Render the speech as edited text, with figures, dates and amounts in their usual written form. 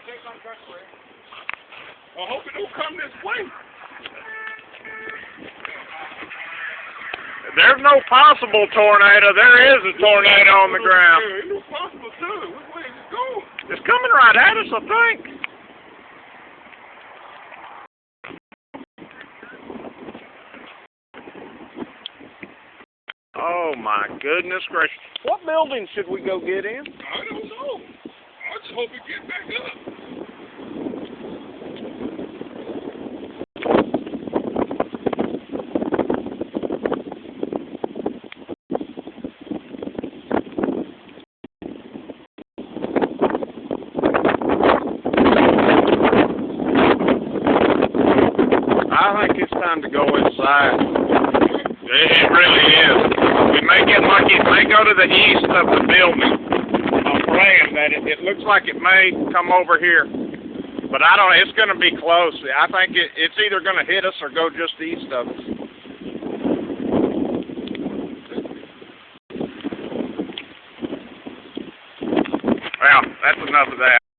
I hope it don't come this way. There's no possible tornado. There is a tornado on the ground. It's no possible too. Which way is it going? It's coming right at us, I think. Oh my goodness gracious. What building should we go get in? I don't know. I just hope it gets back up. I think it's time to go inside. It really is. It may get lucky. It may go to the east of the building. I'm praying that it looks like it may come over here. But I don't know. It's going to be close. I think it's either going to hit us or go just east of us. Well, that's enough of that.